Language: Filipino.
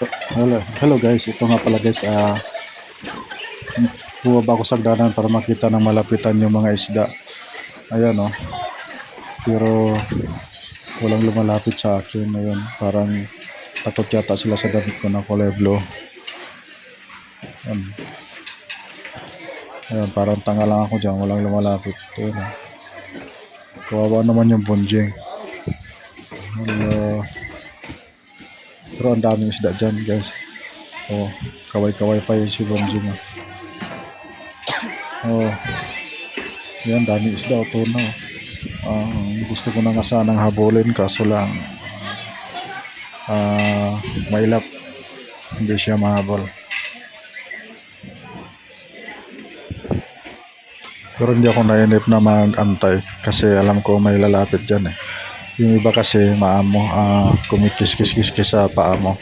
Hello guys, ito nga pala guys, bumaba ako sa hagdanan para makita ng malapitan yung mga isda. Ayan oh, pero walang lumalapit sa akin. Ayan, parang takot yata sila sa damit ko na kulay blue. Ayan, ayan, parang tanga lang ako dyan, walang lumalapit. Ayan oh. Kawawa naman yung bonjing. Pero ang daming isda dyan guys. Oh, kaway-kaway pa yung si bonjing oh. Oh, yan, daming isda o tuna oh. Gusto ko na nga sanang habulin kaso lang mailap, hindi siya mahabol. Pero hindi ako nainip na mag-antay kasi alam ko may lalapit dyan eh. Yung iba kasi maamo, kumikis-kis-kis sa paa mo.